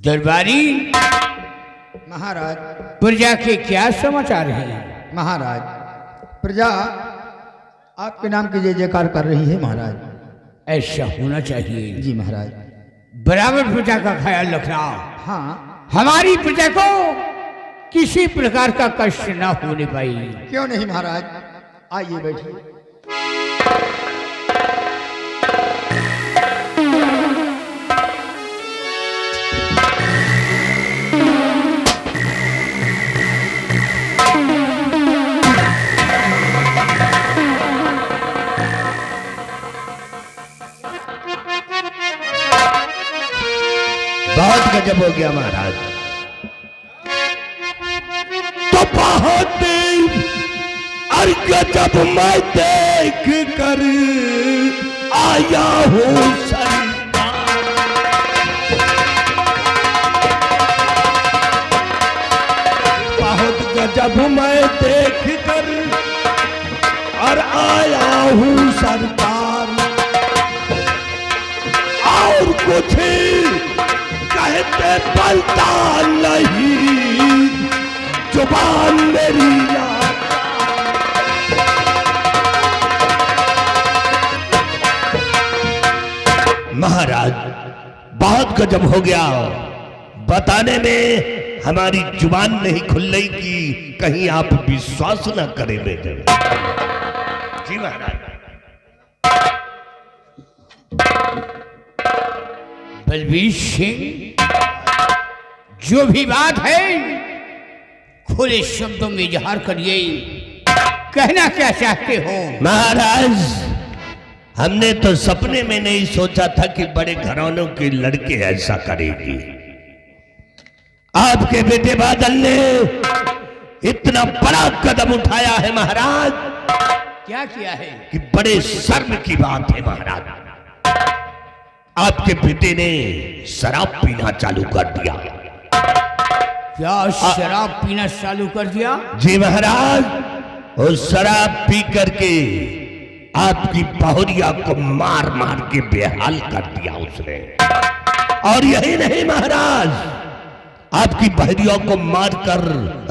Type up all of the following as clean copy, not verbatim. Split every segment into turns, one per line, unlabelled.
दरबारी
महाराज।
प्रजा के क्या समाचार हैं?
महाराज, प्रजा आपके नाम की जय जयकार कर रही है महाराज।
ऐसा होना चाहिए।
जी महाराज।
बराबर प्रजा का ख्याल रखना।
हाँ।
हमारी प्रजा को किसी प्रकार का कष्ट न होने पाई।
क्यों नहीं महाराज, आइए बैठिए।
बहुत गजब हो गया महाराज। तो बहुत और गजब मैं देख कर आया हूँ सरकार। बहुत गजब मैं देख कर और आया हूँ सरकार। और कुछ कहते पलता नहीं जुबान मेरी याद। महाराज बहुत गजब हो गया, बताने में हमारी जुबान नहीं खुल रही कि कहीं आप विश्वास ना करें मेरे। जी महाराज।
बलबीर सिंह, जो भी बात है खुले शब्दों में इजहार करिए। कहना क्या चाहते हो?
महाराज, हमने तो सपने में नहीं सोचा था कि बड़े घरानों के लड़के ऐसा करेगी। आपके बेटे बादल ने इतना बड़ा कदम उठाया है महाराज।
क्या किया है?
कि बड़े शर्म की बात है महाराज। आपके बेटे ने शराब पीना चालू कर दिया।
क्या शराब पीना चालू कर दिया?
जी महाराज, और शराब पी करके आपकी बहुरिया को मार मार के बेहाल कर दिया उसने। और यही नहीं महाराज, आपकी बहरियों को मारकर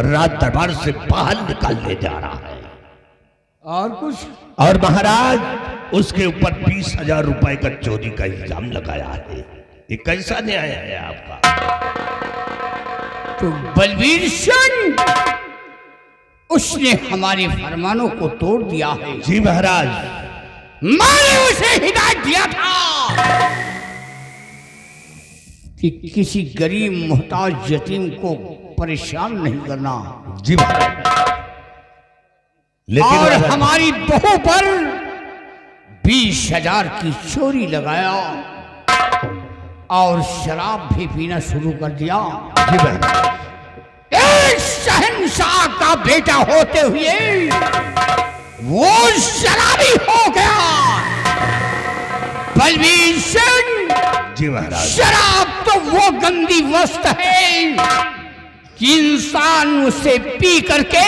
रात दरबार से बाहर निकालने जा रहा है।
और कुछ?
और महाराज, उसके ऊपर 20,000 रुपए का चोरी का इल्जाम लगाया है। ये कैसा न्याय है आपका?
तो बलबीर सिंह, उसने हमारे फरमानों को तोड़ दिया है।
जी महाराज।
मैंने उसे हिदायत दिया था कि किसी गरीब मोहताज यतीम को परेशान नहीं करना।
जी महाराज। लेकिन
और हमारी बहू पर 20,000 की चोरी लगाया और शराब भी पीना शुरू कर दिया।
जी महाराज।
एक शहंशाह का बेटा होते हुए वो शराबी हो गया। बलबीर सिंह,
जी महाराज।
शराब तो वो गंदी वस्तु है कि इंसान उसे पी करके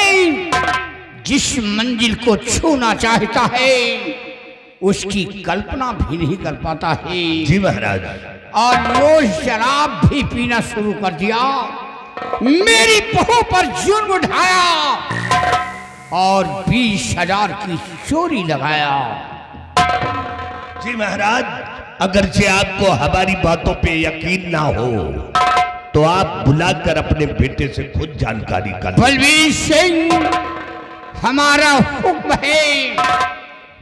जिस मंजिल को छूना चाहता है उसकी कल्पना भी नहीं कर पाता है।
जी महाराज।
और वो शराब भी पीना शुरू कर दिया, मेरी बहू पर जुर्म ढाया और 20,000 की चोरी लगाया।
जी महाराज, अगरचे आपको हमारी बातों पे यकीन ना हो तो आप बुलाकर अपने बेटे से खुद जानकारी कर।
बलबीर सिंह, हमारा हुक्म है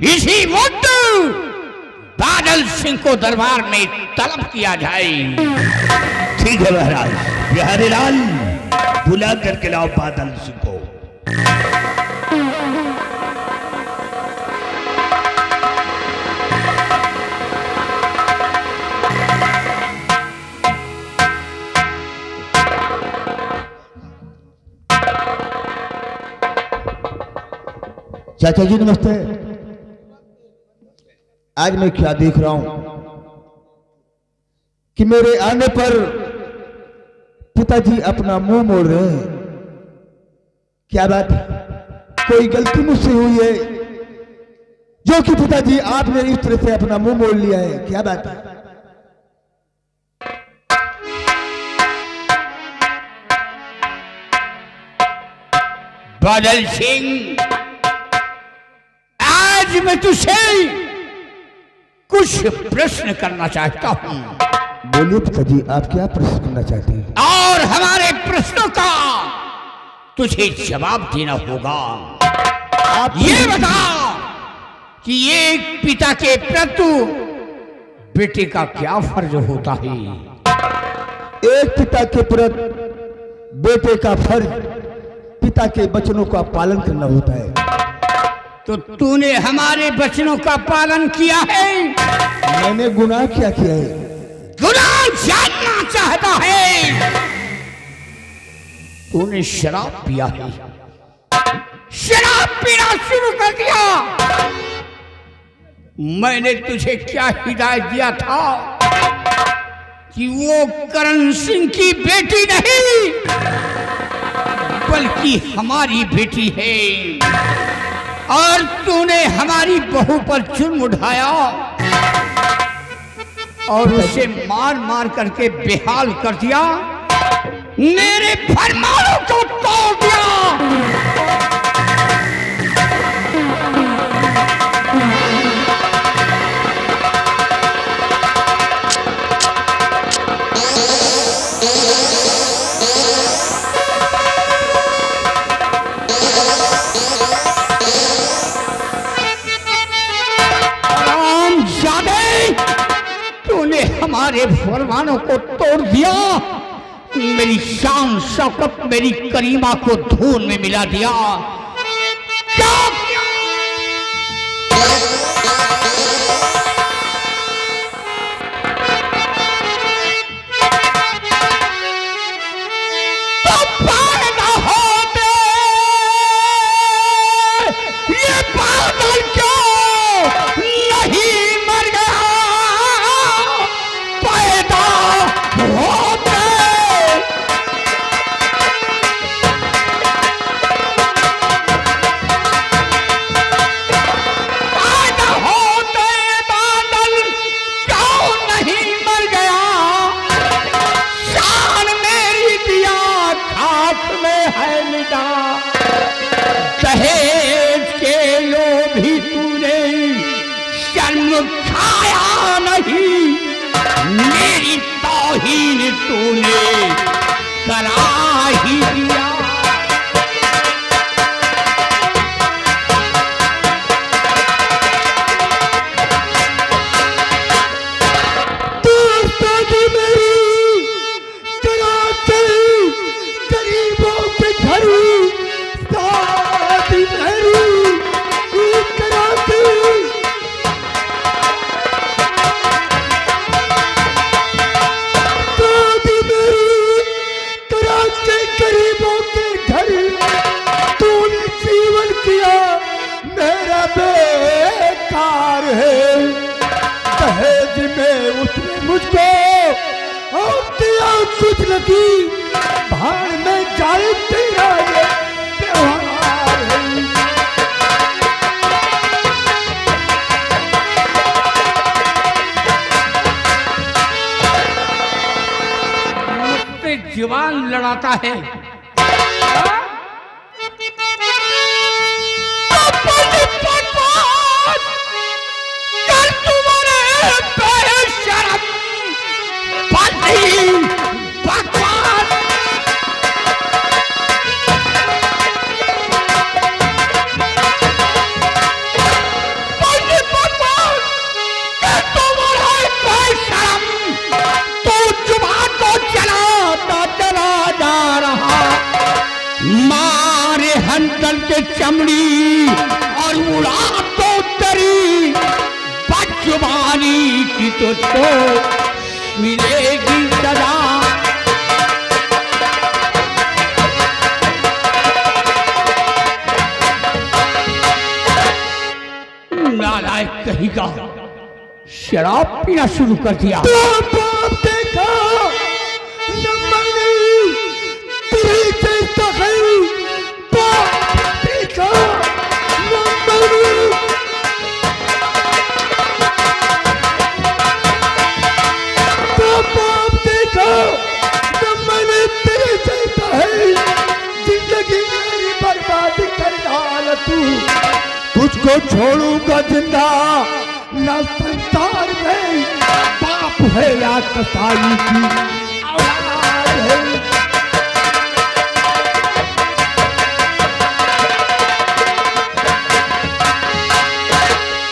इसी वक्त बादल सिंह को दरबार में तलब किया जाए।
ठीक है महाराज। बिहारी लाल, बुला करके लाओ बादल सिंह को।
चाचा जी नमस्ते। आज मैं क्या देख रहा हूं कि मेरे आने पर पिताजी अपना मुंह मोड़ रहे हैं। क्या बात है? कोई गलती मुझसे हुई है जो कि पिताजी आपने इस तरह से अपना मुंह मोड़ लिया है? क्या बात है?
बादल सिंह, आज मैं तुझसे कुछ प्रश्न करना चाहता हूं।
बोलिए पिताजी, आप क्या प्रश्न करना चाहते हैं?
और हमारे प्रश्नों का तुझे जवाब देना होगा।
आप
ये बता कि एक पिता के प्रति बेटे का क्या फर्ज होता है?
एक पिता के प्रति बेटे का फर्ज पिता के वचनों का पालन करना होता है।
तो तूने हमारे वचनों का पालन किया है?
मैंने गुनाह क्या किया है?
गुनाह जानना चाहता है। तूने शराब पिया है, शराब पीना शुरू कर दिया। मैंने तुझे क्या हिदायत दिया था कि वो करण सिंह की बेटी नहीं बल्कि हमारी बेटी है, और तूने हमारी बहू पर जुर्म उठाया और उसे मार मार करके बेहाल कर दिया, मेरे फरमानों को तोड़ दिया। तूने हमारे फरमानों को तोड़ दिया, मेरी शान शौकत, मेरी करीमा को धूल में मिला दिया। क्या किया? तो पैदा होते ये बादल क्यों नहीं मर गया? पैदा होते बादल क्यों नहीं मर गया? शान मेरी दिया खाक में है मिटा। दहेज के लोभी तूने शर्म खाया नहीं, मेरी तौहीन तूने करा ही दिया।
बेकार है दहेज में उसने मुझको और दिया कुछ लगी, भाड़ में जाए तेरा ये त्योहार है।
मुझसे जुबान लड़ाता है। मारे हंतल के चमड़ी और उड़ा तो तेरी बदजुबानी की तुझको मिलेगी सजा। नालायक कहीं का शराब पीना शुरू कर दिया।
जिंदगी मेरी बर्बाद को छोड़ूंगा जिंदा, न संसार में बाप है या कसाई की औलाद है।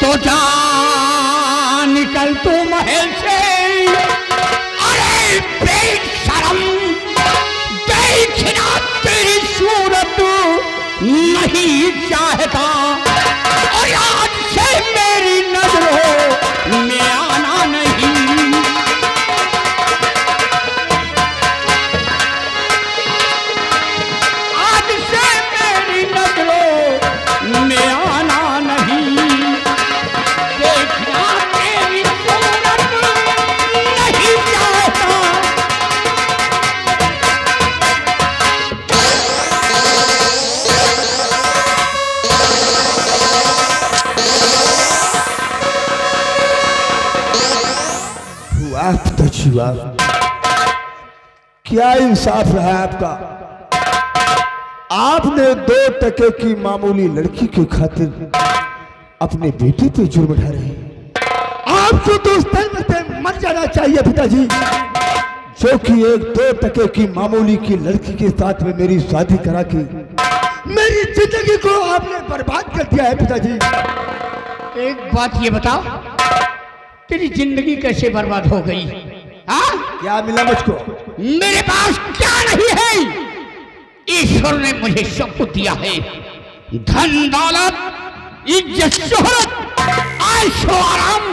तो जा निकल तू महल से, अरे बेशरम, देखना तेरी सूरत नहीं चाहता, और आज से मेरी नजरों में आना नहीं। आज से मेरी नजरों में आना नहीं, देखना तेरी सूरत नहीं चाहता।
आप तो जीवा, क्या इंसाफ रहा आपका। आपने 2 टके की मामूली लड़की के खातिर अपने बेटे पे जुर्म ढा रहे हैं। आपको तो उस टाइम में मर जाना चाहिए पिताजी, जो कि 1-2 टके की मामूली की लड़की के साथ में मेरी शादी करा के मेरी जिंदगी को आपने बर्बाद कर दिया है पिताजी।
एक बात ये बताओ, तेरी जिंदगी कैसे बर्बाद हो गई? हाँ,
क्या मिला मुझको?
मेरे पास क्या नहीं है? ईश्वर ने मुझे सब कुछ दिया है, धन दौलत, इज्जत, शोहरत, आयशो आराम,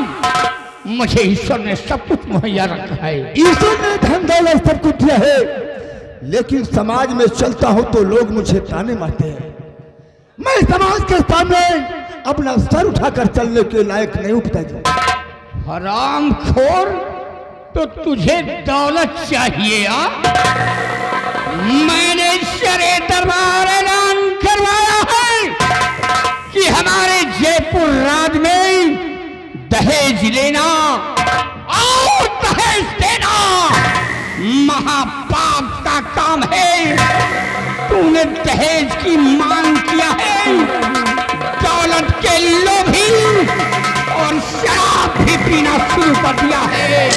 मुझे ईश्वर ने सब कुछ मुहैया रखा है।
ईश्वर ने धन दौलत सब कुछ दिया है, लेकिन समाज में चलता हूं तो लोग मुझे ताने मारते हैं। मैं समाज के सामने अपना सर उठाकर चलने के लायक नहीं हूं पिताजी।
हरामखोर, तो तुझे दौलत चाहिए? मैंने शरे दरबार ऐलान करवाया है कि हमारे जयपुर राज में दहेज लेना और दहेज देना महापाप का काम है। तूने दहेज की मांग किया है, दौलत के लोभी, और शराब भी पीना शुरू कर दिया है।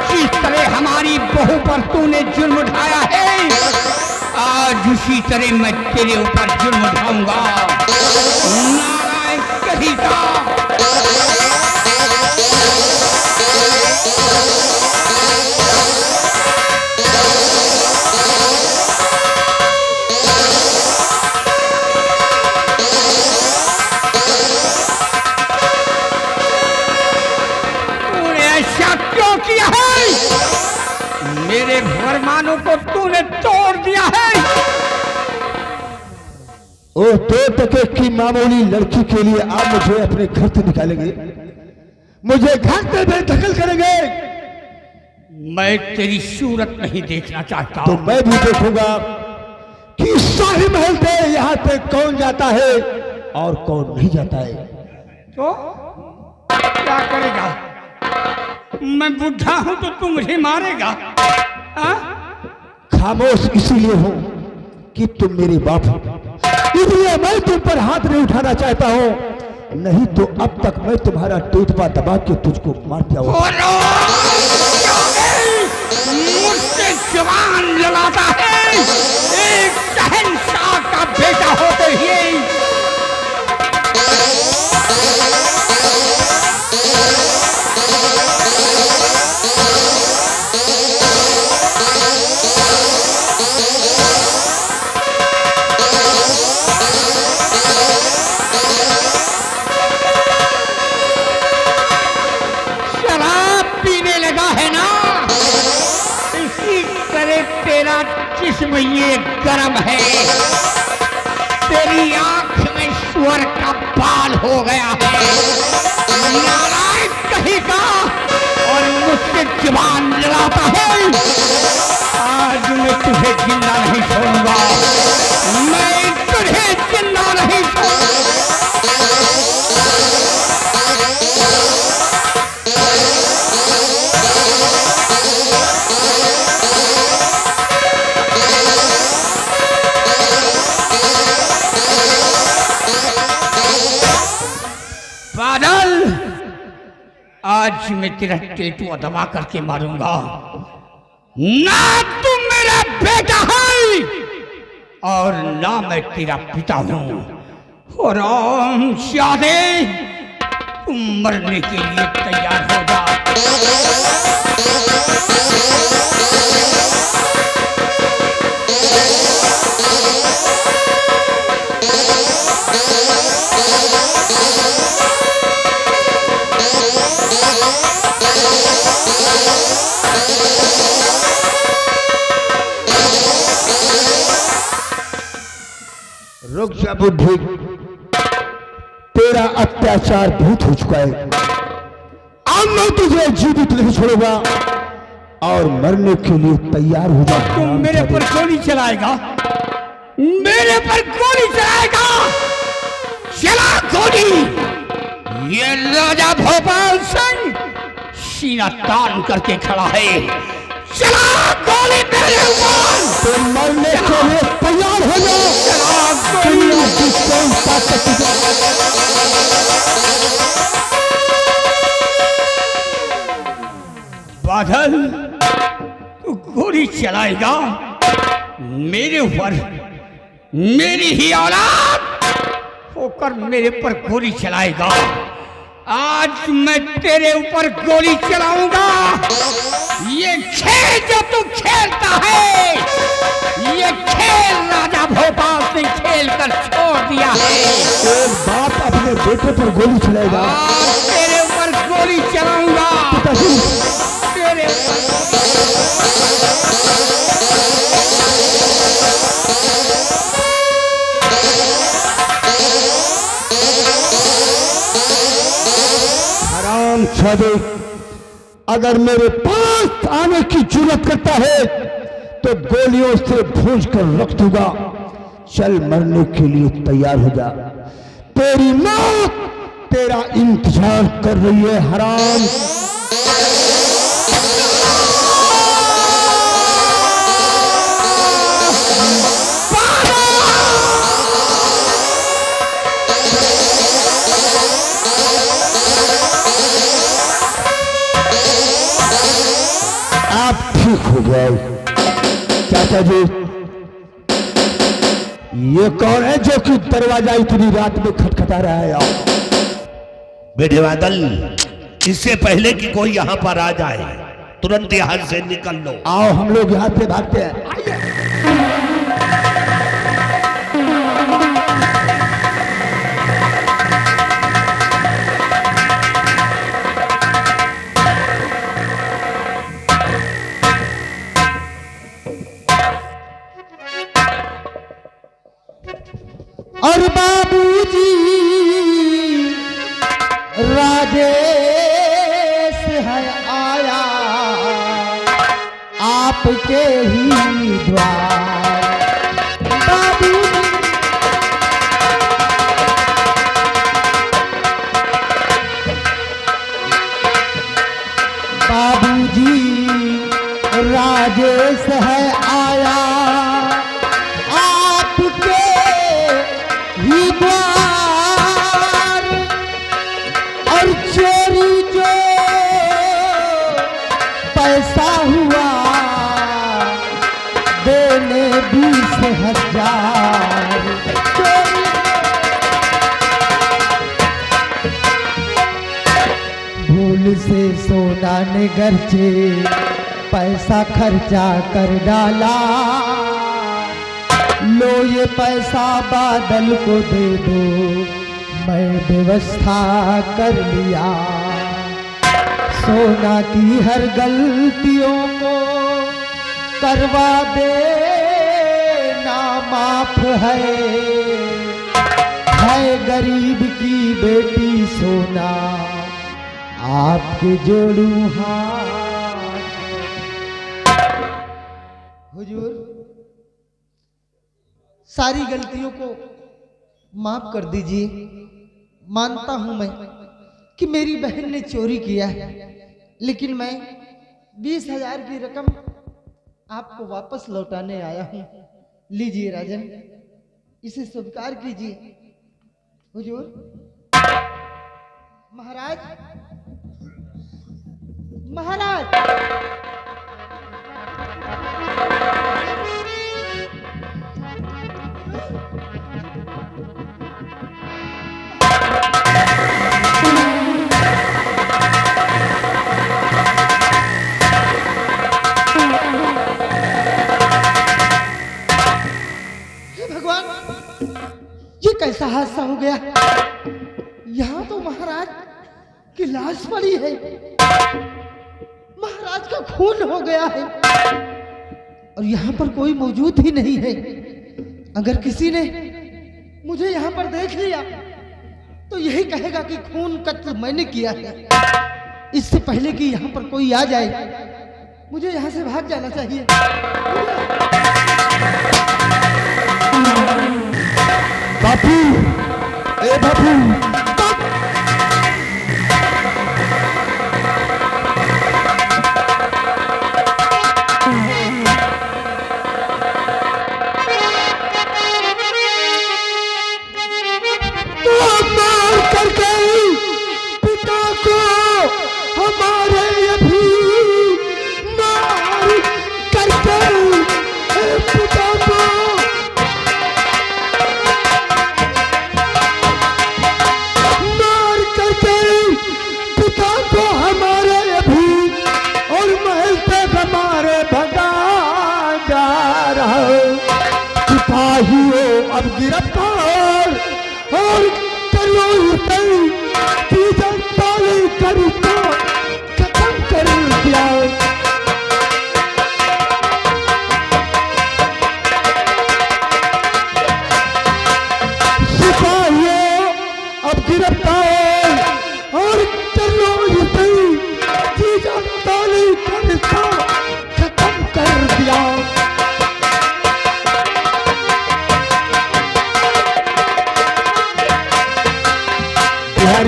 जिस तरह हमारी बहू पर तूने जुर्म ढाया है, आज उसी तरह मैं तेरे ऊपर जुर्म ढाऊंगा। नारायण कहीता। किया है, मेरे फरमानों को तूने तोड़ दिया है।
ओ 2 टके की मामूली लड़की के लिए आप मुझे अपने घर से निकालेंगे, मुझे घर से बेदखल करेंगे?
मैं तेरी सूरत नहीं देखना चाहता।
तो मैं भी देखूंगा कि शाही महल से यहाँ पे कौन जाता है और कौन नहीं जाता है।
तो क्या करेगा? मैं बुढ़ा हूं तो तू मुझे मारेगा?
खामोश इसीलिए हूं कि तुम मेरे बाप हो, इसलिए मैं तुम पर हाथ नहीं उठाना चाहता हूं, नहीं तो अब तक मैं तुम्हारा टूटपा दबा के तुझको मार दिया होगा।
मुझसे जवान लड़ाता है, एक शहंशाह का बेटा होते ही। जिस्म ये गरम है, तेरी आंख में सुअर का बाल हो गया है। नारायण कहीं का और मुझसे जुबान लड़ाता है। आज मैं तुझे जिंदा नहीं छोड़ूंगा, मैं तुझे जिंदा नहीं छोड़ूंगा। बादल, आज मैं तेरा टेटुआ दबा करके मारूंगा। ना तुम मेरा बेटा है और ना मैं तेरा पिता हूं। और हरामजादे, तुम मरने के लिए तैयार हो जा।
रुक जा बुद्धि, तेरा अत्याचार बहुत हो चुका है। अब मैं तुझे जीवित नहीं छोड़ूंगा और मरने के लिए तैयार हो जा।
तुम मेरे पर गोली चलाएगा, मेरे पर गोली चलाएगा। चला गोली। ये राजा भोपाल सिंह सीना तान करके खड़ा है। चला गोली मेरे ऊपर।
तो मरने के लिए तैयार हो जा।
बादल, तू गोली चलाएगा मेरे ऊपर, मेरी ही औलाद होकर मेरे पर गोली चलाएगा। आज मैं तेरे ऊपर गोली चलाऊंगा। ये खेल जो तू खेलता है, ये खेल राजा भोपाल सिंह खेल कर छोड़ दिया है।
एक बाप अपने बेटे पर गोली चलाएगा।
तेरे ऊपर गोली चलाऊंगा। तेरे
हरामजादे, अगर मेरे पास आने की जरूरत करता है तो गोलियों से भूंज कर रख दूंगा। चल मरने के लिए तैयार हो जा। तेरी मौत तेरा इंतजार कर रही है हराम। आप ठीक हो गए। चाचा जी, ये कौन है जो कि दरवाजा इतनी रात में खटखटा रहा है?
बेटे बादल, इससे पहले कि कोई यहाँ पर आ जाए, तुरंत यहाँ से निकल लो।
आओ हम लोग यहाँ से भागते हैं। और बाबूजी राजेश है आया आपके ही द्वार। बाबूजी राजेश है आया आपके ही द्वार। और चोरी जो पैसा हुआ देने 20,000। भूल से सोना ने गर्जे पैसा खर्चा कर डाला। लो ये पैसा बादल को दे दो, मैं व्यवस्था कर लिया। सोना की हर गलतियों को करवा दे ना माफ है गरीब की बेटी सोना आपके जोड़ू हाथ। हुजूर, सारी गलतियों को माफ कर दीजिए। मानता हूं मैं कि मेरी बहन ने चोरी किया है, लेकिन मैं 20,000 की रकम आपको वापस लौटाने आया हूं। लीजिए राजन, इसे स्वीकार कीजिए। हुजूर,
महाराज, महाराज, हे भगवान, ये कैसा हादसा हो गया? यहाँ तो महाराज की लाश पड़ी है, महाराज का खून हो गया है और यहाँ पर कोई मौजूद ही नहीं है। अगर किसी ने मुझे यहाँ पर देख लिया तो यही कहेगा कि खून कत्ल मैंने किया है। इससे पहले कि यहाँ पर कोई आ जाए, मुझे यहाँ से भाग जाना चाहिए।
बापू, ए बापू, अब गिरफ्तार और करो करता खत्म कर दिया। सिपाहियों अब गिरफ्तार और करो करता खत्म कर दिया।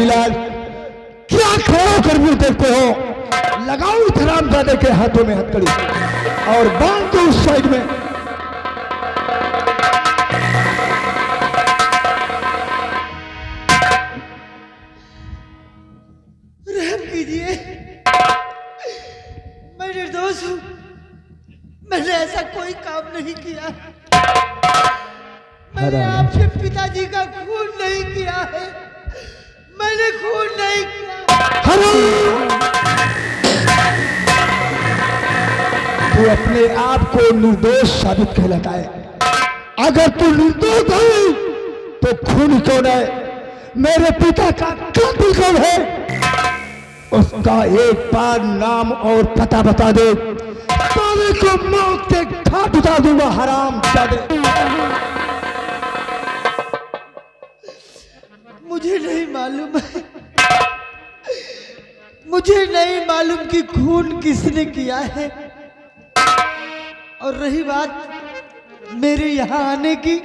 लाल, क्या खड़ो कर भी देखते हो? लगाओ इस हरामजादे के हाथों में हथकड़ी और बांध दो उस साइड में।
रहम कीजिए, मैं निर्दोष हूं, मैंने ऐसा कोई काम नहीं किया। मैंने आपके पिताजी का खून नहीं किया है, मैंने खून नहीं किया।
तू अपने आप को निर्दोष साबित कहलाता है। अगर तू निर्दोष है तो खून कौन है? मेरे पिता का कातिल कौन है? उसका एक बार नाम और पता बता दे, साले को मौत के घाट उतार दूंगा। हराम जादे,
मुझे नहीं मालूम है, मुझे नहीं मालूम कि खून किसने किया है। और रही बात मेरे यहाँ आने की,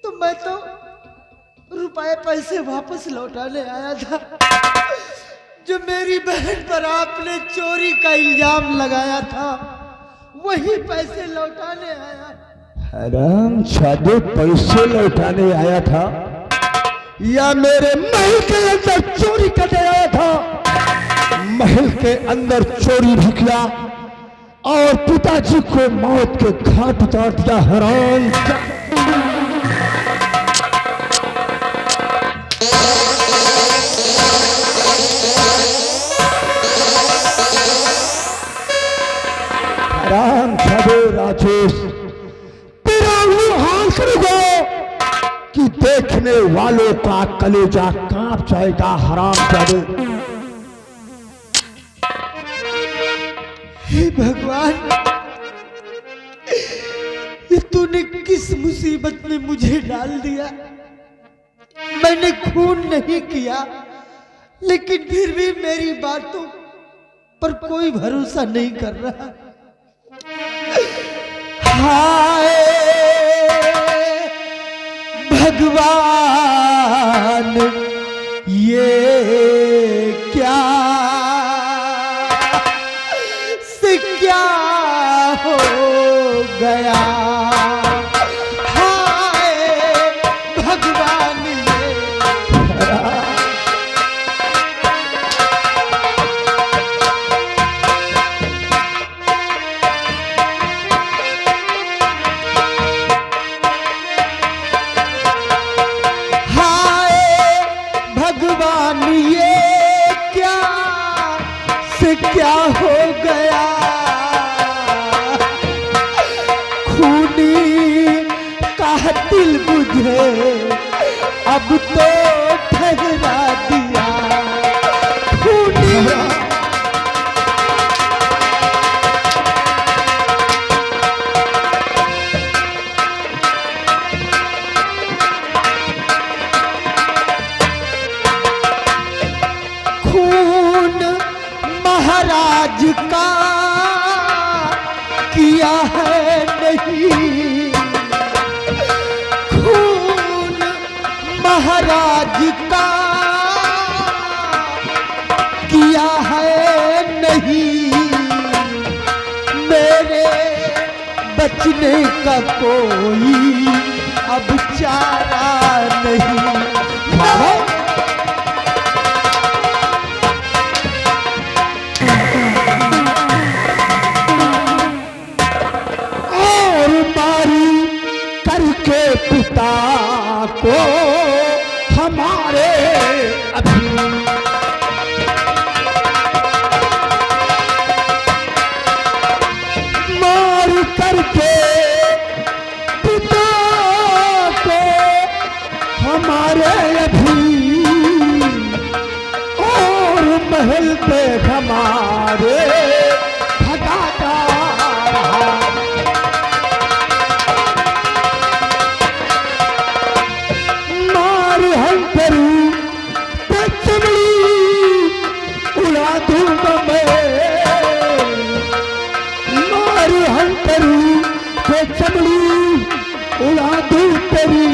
तो मैं तो रुपए पैसे वापस लौटाने आया था। जो मेरी बहन पर आपने चोरी का इल्जाम लगाया था, वही पैसे लौटाने आया।
हराम जादे, पैसे लौटाने आया था या मेरे महल के अंदर चोरी करने आया था? महल के अंदर चोरी भी किया और पिताजी को मौत के घाट उतार दिया। हराम हराम जादे राजेश, तेरा वो हाल करेगा कि देखने वालों का कलेजा कांप जाएगा। हराम जादे,
हे भगवान, ये तूने किस मुसीबत में मुझे डाल दिया। मैंने खून नहीं किया, लेकिन फिर भी मेरी बातों पर कोई भरोसा नहीं कर रहा। हाय भगवान, ये क्या से क्या हो गया। हाय भगवान, ये
ये क्या से क्या हो गया, खूनी कातिल मुझे अब तो ठहरा दिया, खूनी महाराज का किया है नहीं, खून महाराज का किया है नहीं, मेरे बचने का कोई अब चारा नहीं। पिता को हमारे अभी मार करके पिता को हमारे अभी, और महल पे हमारे भगाता रहा, उड़ा दूंगा मैं, मार हम करूं तो चमड़ी उड़ा दूं तेरी,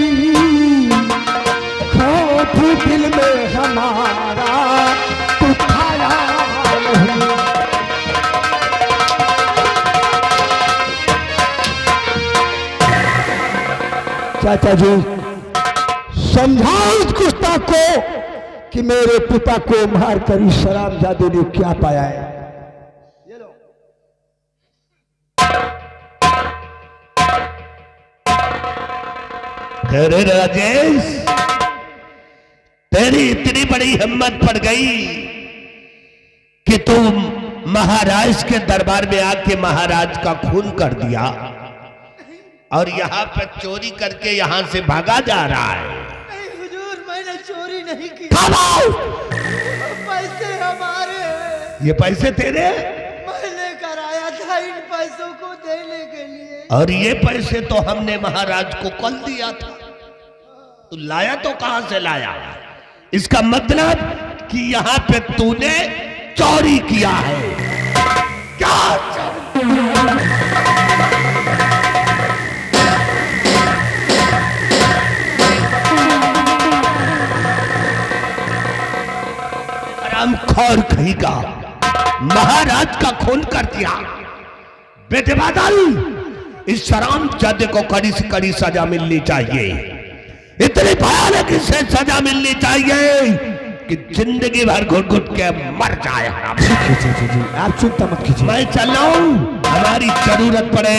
खौफ दिल में हमारा तू खाया नहीं। चाचा जी समझाओ इस गुस्ताख को कि मेरे पिता को मारकर इस शराबजादे ने क्या पाया है।
अरे राजेश, तेरी इतनी बड़ी हिम्मत पड़ गई कि तुम महाराज के दरबार में आके महाराज का खून कर दिया और यहाँ पे चोरी करके यहाँ से भागा जा रहा है।
नहीं हुजूर, मैंने चोरी नहीं की, पैसे हमारे।
ये पैसे तेरे?
मैं लेकर आया था इन पैसों को देने के लिए।
और ये पैसे तो हमने महाराज को कल दिया था, तू लाया तो कहां से लाया? इसका मतलब कि यहाँ पे तूने चोरी किया है। क्या खौर कहीं का महाराज का खून कर दिया। बेटे बादल, इस शराबजादे को कड़ी से कड़ी सजा मिलनी चाहिए, इतनी भयानक इसे सजा मिलनी चाहिए कि जिंदगी भर घुट घुट के मर जाए।
आप चिंता मत कीजिए,
मैं चल रहा हूं, हमारी जरूरत पड़े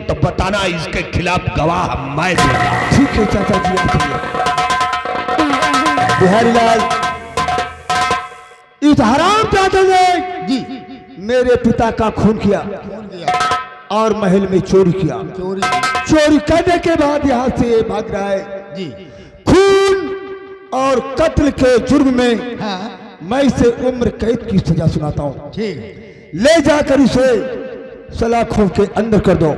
तो बताना, इसके खिलाफ गवाह मैं दूंगा।
ठीक है चाचा जी। बिहारी लाल, इस हरामजादे ने जी मेरे पिता का खून किया और महल में चोरी किया। चोरी करने के बाद यहाँ से ये भाग रहा है जी। खून और कत्ल के जुर्म में मैं इसे उम्र कैद की सजा सुनाता हूँ। ले जाकर इसे सलाखों के अंदर कर दो।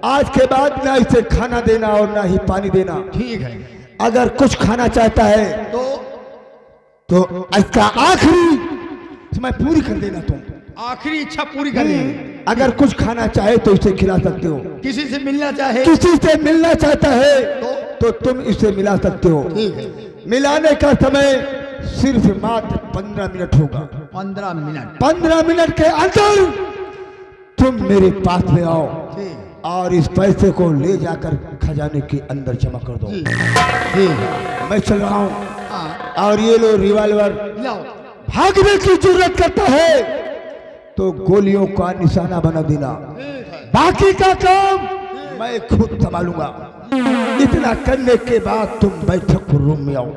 आज के बाद ना इसे खाना देना और ना ही पानी देना। ठीक है। अगर कुछ खाना चाहता है तो इसका आखिरी मैं पूरी कर देना, तुम
आखिरी इच्छा पूरी कर देंगे।
अगर कुछ खाना चाहे तो इसे खिला सकते हो,
किसी से मिलना चाहे,
किसी से मिलना चाहता है तो तुम इसे मिला सकते हो। मिलाने का समय सिर्फ मात्र 15 मिनट होगा।
15 मिनट? 15
मिनट के अंदर तुम मेरे पास में आओ और इस पैसे को ले जाकर खजाने के अंदर जमा कर दो। मैं चल रहा हूँ और ये लो रिवॉल्वर, भागने की जरूरत करता है तो गोलियों का निशाना बना देना, बाकी का काम मैं खुद संभालूंगा। इतना करने के बाद तुम बैठक रूम में आओ।